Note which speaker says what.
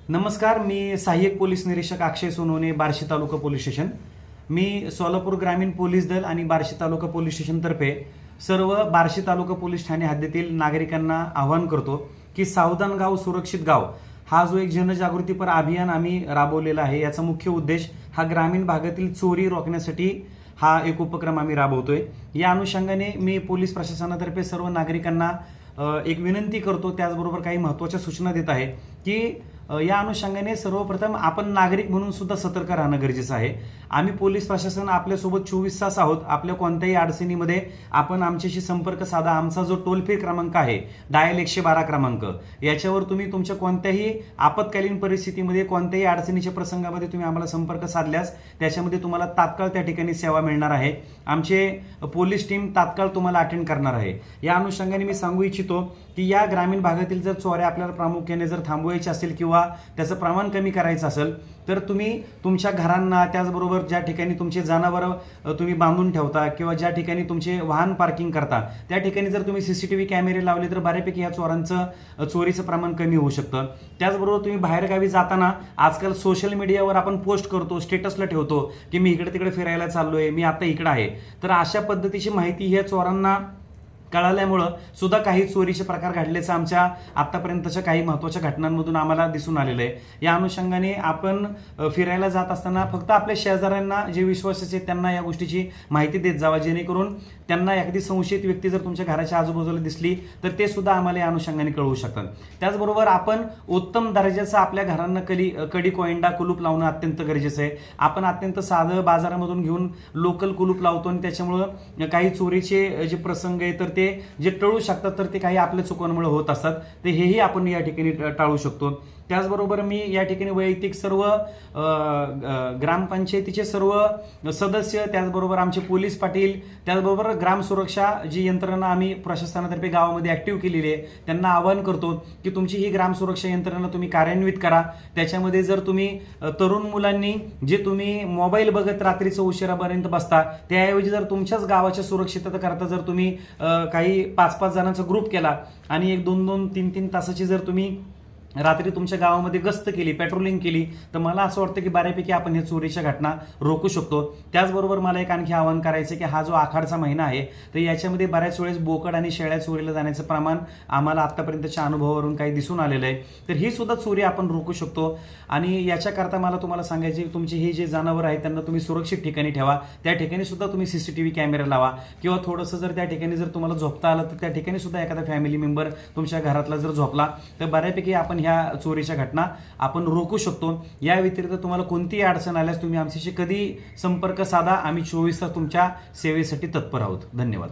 Speaker 1: नमस्कार, मी सहाय्यक पोलीस निरीक्षक अक्षय सोनवणे, बार्शी तालुका पोलीस स्टेशन। मी सोलापूर ग्रामीण पोलीस दल आणि बार्शी तालुका पोलीस स्टेशन तर्फे सर्व बार्शी तालुका पोलीस ठाणे हद्दीतील नागरिकांना आवाहन करतो की सावधान गाव सुरक्षित गाव हा जो एक जनजागृतीपर अभियान आम्ही राबवलेला आहे, याचा मुख्य उद्देश हा ग्रामीण भागातील चोरी रोखण्यासाठी हा एक उपक्रम आम्ही राबवतोय। या अनुषंगाने मी पोलीस प्रशासनातर्फे सर्व नागरिकांना एक विनंती करतो, त्याचबरोबर काही महत्त्वाच्या सूचना देत आहे की या अनुषंगाने सर्वप्रथम आपण नागरिक म्हणून सुद्धा सतर्क राहणं गरजेचं आहे। आम्ही पोलीस प्रशासन आपल्यासोबत 24 तास आहोत। आपल्या कोणत्याही अडचणीमध्ये आपण आमच्याशी संपर्क साधा। आमचा जो टोल फ्री क्रमांक आहे डायल 112 क्रमांक, याच्यावर तुम्ही तुमच्या कोणत्याही आपत्कालीन परिस्थितीमध्ये कोणत्याही अडचणीच्या प्रसंगामध्ये तुम्ही आम्हाला संपर्क साधल्यास त्याच्यामध्ये तुम्हाला तात्काळ त्या ठिकाणी सेवा मिळणार आहे। आमचे पोलीस टीम तात्काळ तुम्हाला अटेंड करणार आहे। या अनुषंगाने मी सांगू इच्छितो की या ग्रामीण भागातील जर चोऱ्या आपल्याला प्रामुख्याने जर थांबवायची असेल किंवा त्याचं प्रमाण कमी करायचं असेल तर तुम्ही तुमच्या घरांना, त्याचबरोबर ज्या ठिकाणी तुमचे जनावरं तुम्ही बांधून ठेवता किंवा ज्या ठिकाणी तुमचे वाहन पार्किंग करता त्या ठिकाणी जर तुम्ही सीसीटीव्ही कॅमेरे लावले तर बऱ्यापैकी या चोरीचं प्रमाण कमी होऊ शकतं। त्याचबरोबर तुम्ही बाहेरगावी जाताना आजकाल सोशल मीडियावर आपण पोस्ट करतो, स्टेटसला ठेवतो की मी इकडे तिकडे फिरायला चाललोय, मी आता इकडे आहे। तर अशा पद्धतीची माहिती या चोरांना कळाल्यामुळं सुद्धा काही चोरीचे प्रकार घडल्याचं आमच्या आतापर्यंतच्या काही महत्त्वाच्या घटनांमधून आम्हाला दिसून आलेलं आहे। या अनुषंगाने आपण फिरायला जात असताना फक्त आपल्या शेजाऱ्यांना जे विश्वासाचे आहेत त्यांना या गोष्टीची माहिती देत जावा, जेणेकरून त्यांना एखादी संशयित व्यक्ती जर तुमच्या घराच्या आजूबाजूला दिसली तर ते सुद्धा आम्हाला या अनुषंगाने कळवू शकतात। त्याचबरोबर आपण उत्तम दर्जाचं आपल्या घरांना कडी कोयंडा कुलूप लावणं अत्यंत गरजेचं आहे। आपण अत्यंत साधं बाजारामधून घेऊन लोकल कुलूप लावतो आणि त्याच्यामुळं काही चोरीचे जे प्रसंग आहे तर ते जे टळू शकतात, तर ते काही आपल्या चुकांमुळे होत असतात, तर हेही आपण या ठिकाणी टाळू शकतो। त्याचबरोबर मी या ठिकाणी वैयक्तिक सर्व ग्रामपंचायतीचे सर्व सदस्य, त्याचबरोबर आमचे पोलीस पाटील, त्याचबरोबर ग्राम सुरक्षा जी यंत्रणा आम्ही प्रशासनातर्फे गावामध्ये ऍक्टिव्ह केलेली आहे त्यांना आवाहन करतो की तुमची ही ग्राम सुरक्षा यंत्रणा तुम्ही कार्यान्वित करा। त्याच्यामध्ये जर तुम्ही तरुण मुलांनी जे तुम्ही मोबाईल बघत रात्रीचं उशिरापर्यंत बसता, त्याऐवजी जर तुमच्याच गावाच्या सुरक्षितता करता जर तुम्ही काही 5-5 जणांचा ग्रुप केला आणि 1-2 3-3 तासाची जर तुम्ही रात्री तुमच्या गावामध्ये गस्त केली, पेट्रोलिंग केली, तर मला असं वाटतं की बऱ्यापैकी आपण हे चोरीच्या घटना रोखू शकतो। त्याचबरोबर मला एक आणखी आवाहन करायचं की हा जो आखाडचा महिना आहे तर याच्यामध्ये बऱ्याच वेळेस बोकड आणि शेळ्या चोरीला जाण्याचं प्रमाण आम्हाला आतापर्यंतच्या अनुभवावरून काही दिसून आलेलं आहे, तर ही सुद्धा चोरी आपण रोखू शकतो। आणि याच्याकरता मला तुम्हाला सांगायचे की तुमची ही जे जनावर आहेत त्यांना तुम्ही सुरक्षित ठिकाणी ठेवा। त्या ठिकाणी सुद्धा तुम्ही सीसीटीव्ही कॅमेरा लावा किंवा थोडंसं जर त्या ठिकाणी जर तुम्हाला झोपता आलं तर त्या ठिकाणी सुद्धा एखादा फॅमिली मेंबर तुमच्या घरातला जर झोपला तर बऱ्यापैकी आपण ह्या चोरीच्या घटना आपण रोखू शकतो। या व्यतिरिक्त तुम्हाला कोणतीही अडचण आल्यास तुम्ही आमच्याशी कधी संपर्क साधा। आम्ही 24 तास तुमच्या सेवेसाठी तत्पर आहोत। धन्यवाद।